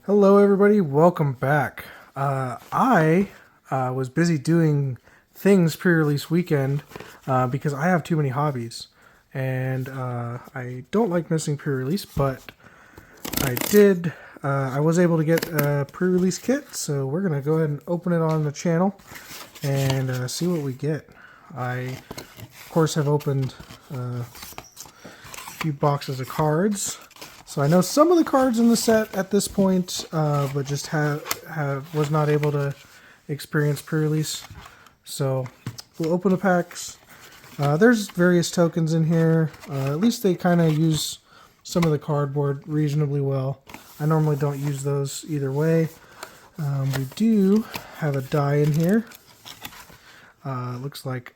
Hello, everybody. Welcome back. I was busy doing things pre-release weekend because I have too many hobbies, and I don't like missing pre-release. But I did. I was able to get a pre-release kit, so we're gonna go ahead and open it on the channel and see what we get. I, of course, have opened a few boxes of cards. So I know some of the cards in the set at this point, but just was not able to experience pre-release. So we'll open the packs. There's various tokens in here. At least they kind of use some of the cardboard reasonably well. I normally don't use those either way. We do have a die in here. Looks like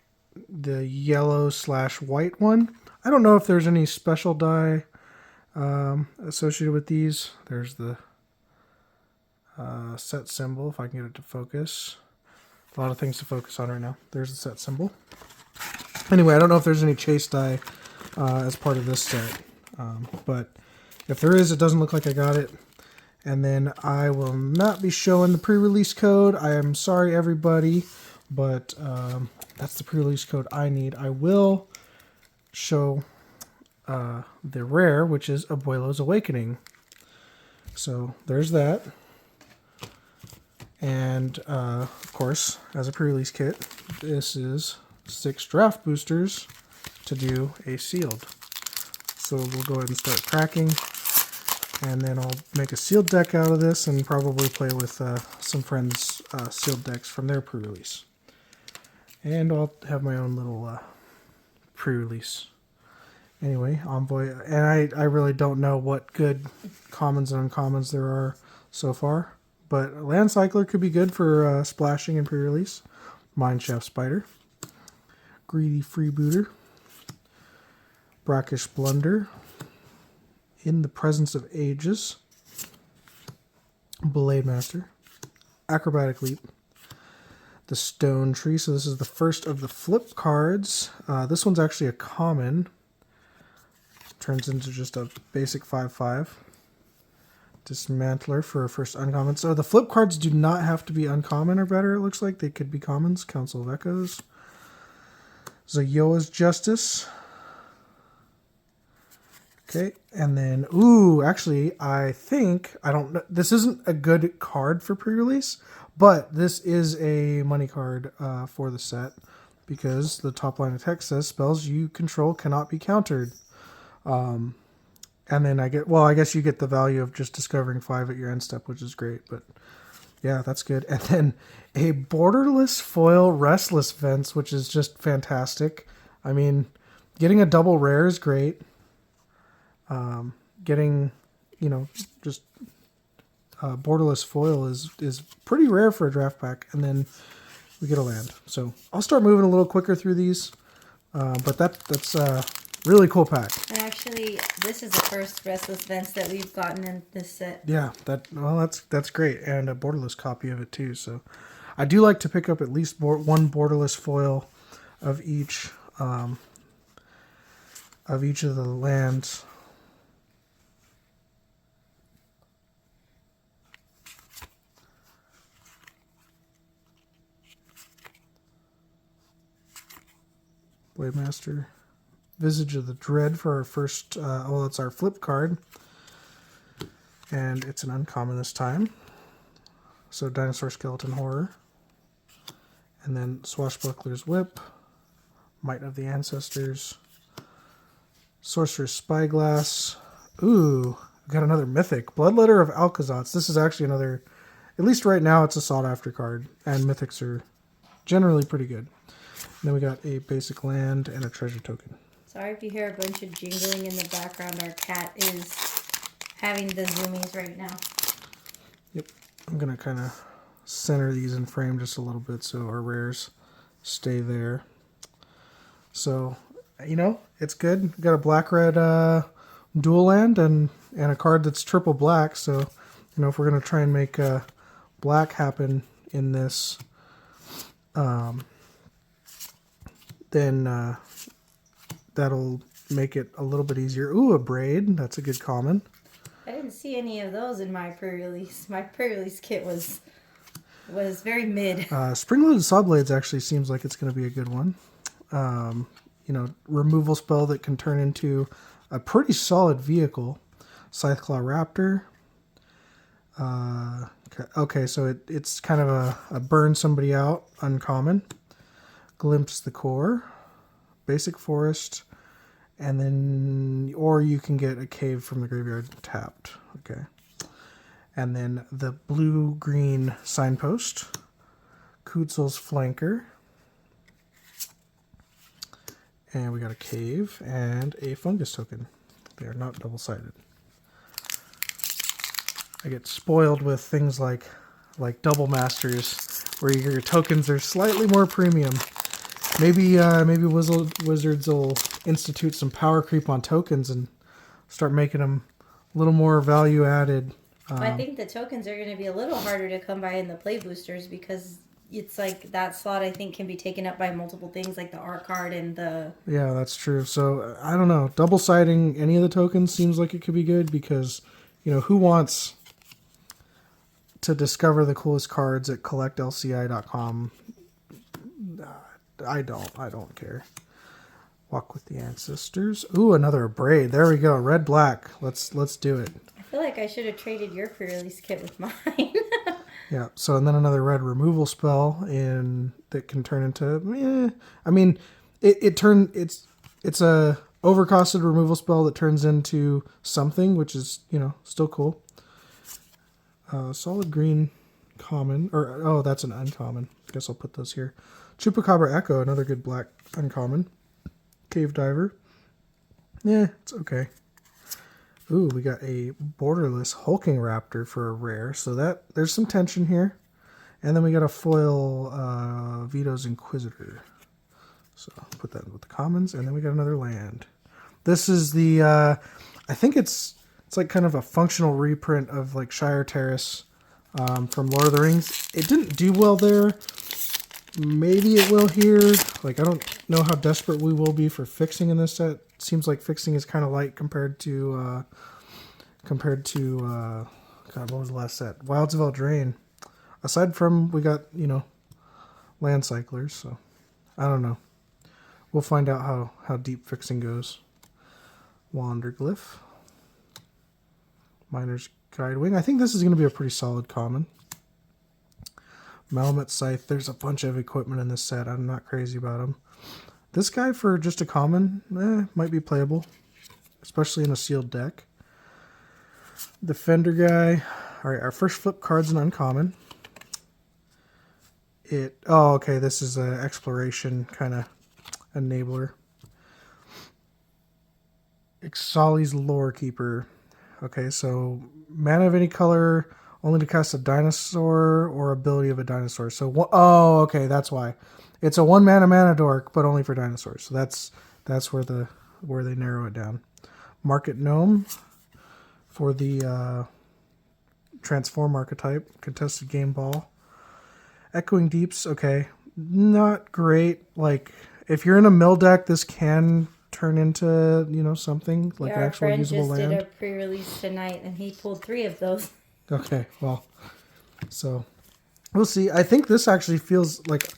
the yellow/white one. I don't know if there's any special die associated with these. There's the set symbol, if I can get it to focus. A lot of things to focus on right now. There's the set symbol. Anyway, I don't know if there's any chase die as part of this set. But if there is, it doesn't look like I got it. And then I will not be showing the pre-release code. I am sorry, everybody, but that's the pre-release code I need. I will show the rare, which is Abuelo's Awakening. So there's that. And of course, as a pre-release kit, this is 6 draft boosters to do a sealed. So we'll go ahead and start cracking, and then I'll make a sealed deck out of this and probably play with some friends' sealed decks from their pre-release. And I'll have my own little pre-release. Anyway, Envoy, and I really don't know what good commons and uncommons there are so far, but Land Cycler could be good for splashing and pre-release. Mineshaft Spider, Greedy Freebooter, Brackish Blunder, In the Presence of Ages, Blade Master, Acrobatic Leap, the Stone Tree. So this is the first of the flip cards. This one's actually a common. Turns into just a basic 5/5. Dismantler for a first uncommon. So the flip cards do not have to be uncommon or better, it looks like. They could be commons. Council of Echoes. Zayoa's Justice. Okay, and then, actually, I don't know, this isn't a good card for pre-release, but this is a money card for the set, because the top line of text says, spells you control cannot be countered. And then I guess you get the value of just discovering 5 at your end step, which is great, but yeah, that's good. And then a borderless foil Restless Vents, which is just fantastic. I mean, getting a double rare is great. Getting, just borderless foil is pretty rare for a draft pack, and then we get a land. So I'll start moving a little quicker through these, but that's really cool pack. And actually, this is the first Restless Vents that we've gotten in this set. Yeah, that's great, and a borderless copy of it too. So I do like to pick up at least one borderless foil of each of the lands. Blade Master. Visage of the Dread for our first, that's our flip card. And it's an uncommon this time. So Dinosaur Skeleton Horror. And then Swashbuckler's Whip. Might of the Ancestors. Sorcerer's Spyglass. Ooh, I've got another Mythic. Bloodletter of Alcazatz. This is actually another, at least right now, it's a sought after card. And Mythics are generally pretty good. And then we got a basic land and a treasure token. Sorry if you hear a bunch of jingling in the background. Our cat is having the zoomies right now. Yep. I'm going to kind of center these in frame just a little bit so our rares stay there. So, it's good. We've got a black-red dual land and a card that's triple black. So, if we're going to try and make black happen in this, then that'll make it a little bit easier. Ooh, a Braid. That's a good common. I didn't see any of those in my pre-release. My pre-release kit was very mid. Spring-loaded saw blades actually seems like it's going to be a good one. Removal spell that can turn into a pretty solid vehicle. Scytheclaw Raptor. Okay, so it's kind of a burn somebody out, uncommon. Glimpse the Core. Basic Forest. And then, or you can get a cave from the graveyard tapped. Okay. And then the blue-green Signpost. Kutzel's Flanker. And we got a cave and a fungus token. They are not double-sided. I get spoiled with things like double masters, where your tokens are slightly more premium. Maybe Wizards will institute some power creep on tokens and start making them a little more value added. I think the tokens are going to be a little harder to come by in the play boosters because it's like that slot I think can be taken up by multiple things like the art card and the... Yeah, that's true. So I don't know. Double siding any of the tokens seems like it could be good because, who wants to discover the coolest cards at collectlci.com? I don't care. Walk with the Ancestors. Ooh, another braid. There we go. Red black. Let's do it. I feel like I should have traded your pre-release kit with mine. Yeah. So and then another red removal spell that can turn into. It's a overcosted removal spell that turns into something, which is still cool. Solid green common, that's an uncommon. I guess I'll put those here. Chupacabra Echo, another good black uncommon. Cave Diver. Yeah, it's okay. Ooh, we got a borderless hulking raptor for a rare, so there's some tension here. And then we got a foil Vito's Inquisitor. So I'll put that with the commons, and then we got another land. This is the I think it's like kind of a functional reprint of like Shire Terrace from Lord of the Rings. It didn't do well there. Maybe it will here. Like, I don't know how desperate we will be for fixing in this set. Seems like fixing is kind of light compared to God, what was the last set? Wilds of Eldraine. Aside from, we got, land cyclers, so I don't know. We'll find out how deep fixing goes. Wanderglyph. Miner's Guidewing. I think this is going to be a pretty solid common. Malamet Scythe. There's a bunch of equipment in this set. I'm not crazy about them. This guy for just a common might be playable, especially in a sealed deck. Defender guy. All right, our first flip card's an uncommon. Okay, this is an exploration kind of enabler. Ixalan's Lore Keeper. Okay, so mana of any color, only to cast a dinosaur or ability of a dinosaur. So, okay, that's why. It's a 1 mana dork, but only for dinosaurs. So that's where they narrow it down. Market Gnome for the transform archetype, contested game ball. Echoing Deeps, okay, not great. Like, if you're in a mill deck, this can turn into something like an actual usable land. Our friend just did a pre-release tonight, and he pulled 3 of those. Okay, well, so we'll see. I think this actually feels like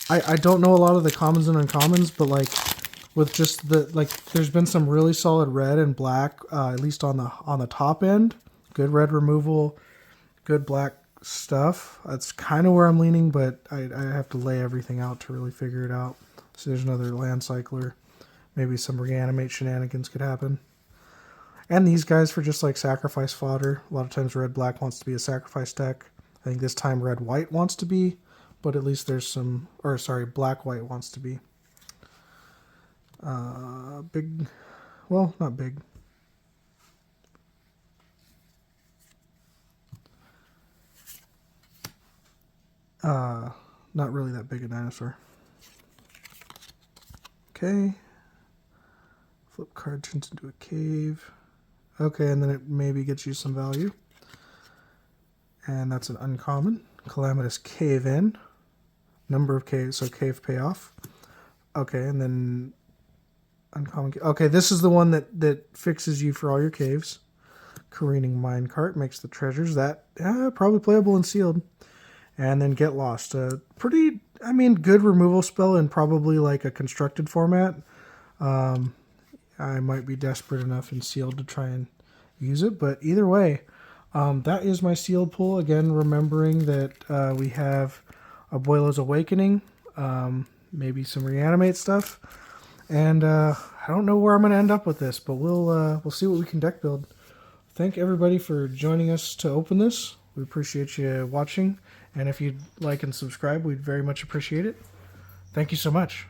I don't know a lot of the commons and uncommons, but like with just there's been some really solid red and black, at least on the top end. Good red removal, good black stuff. That's kind of where I'm leaning, but I have to lay everything out to really figure it out. So there's another land cycler. Maybe some reanimate shenanigans could happen. And these guys for just like sacrifice fodder. A lot of times red-black wants to be a sacrifice deck. I think this time red-white wants to be, but at least there's some, black-white wants to be. Big, well, not big. Not really that big a dinosaur. Okay. Flip card turns into a cave. Okay, and then it maybe gets you some value. And that's an uncommon. Calamitous Cave In. Number of caves, so cave payoff. Okay, and then uncommon. Okay, this is the one that fixes you for all your caves. Careening Minecart makes the treasures. That probably playable and sealed. And then Get Lost. Pretty, good removal spell in probably like a constructed format. I might be desperate enough in sealed to try and use it, but either way, that is my sealed pull. Again, remembering that we have Abuelo's Awakening, maybe some reanimate stuff, and I don't know where I'm going to end up with this, but we'll see what we can deck build. Thank everybody for joining us to open this. We appreciate you watching, and if you'd like and subscribe, we'd very much appreciate it. Thank you so much.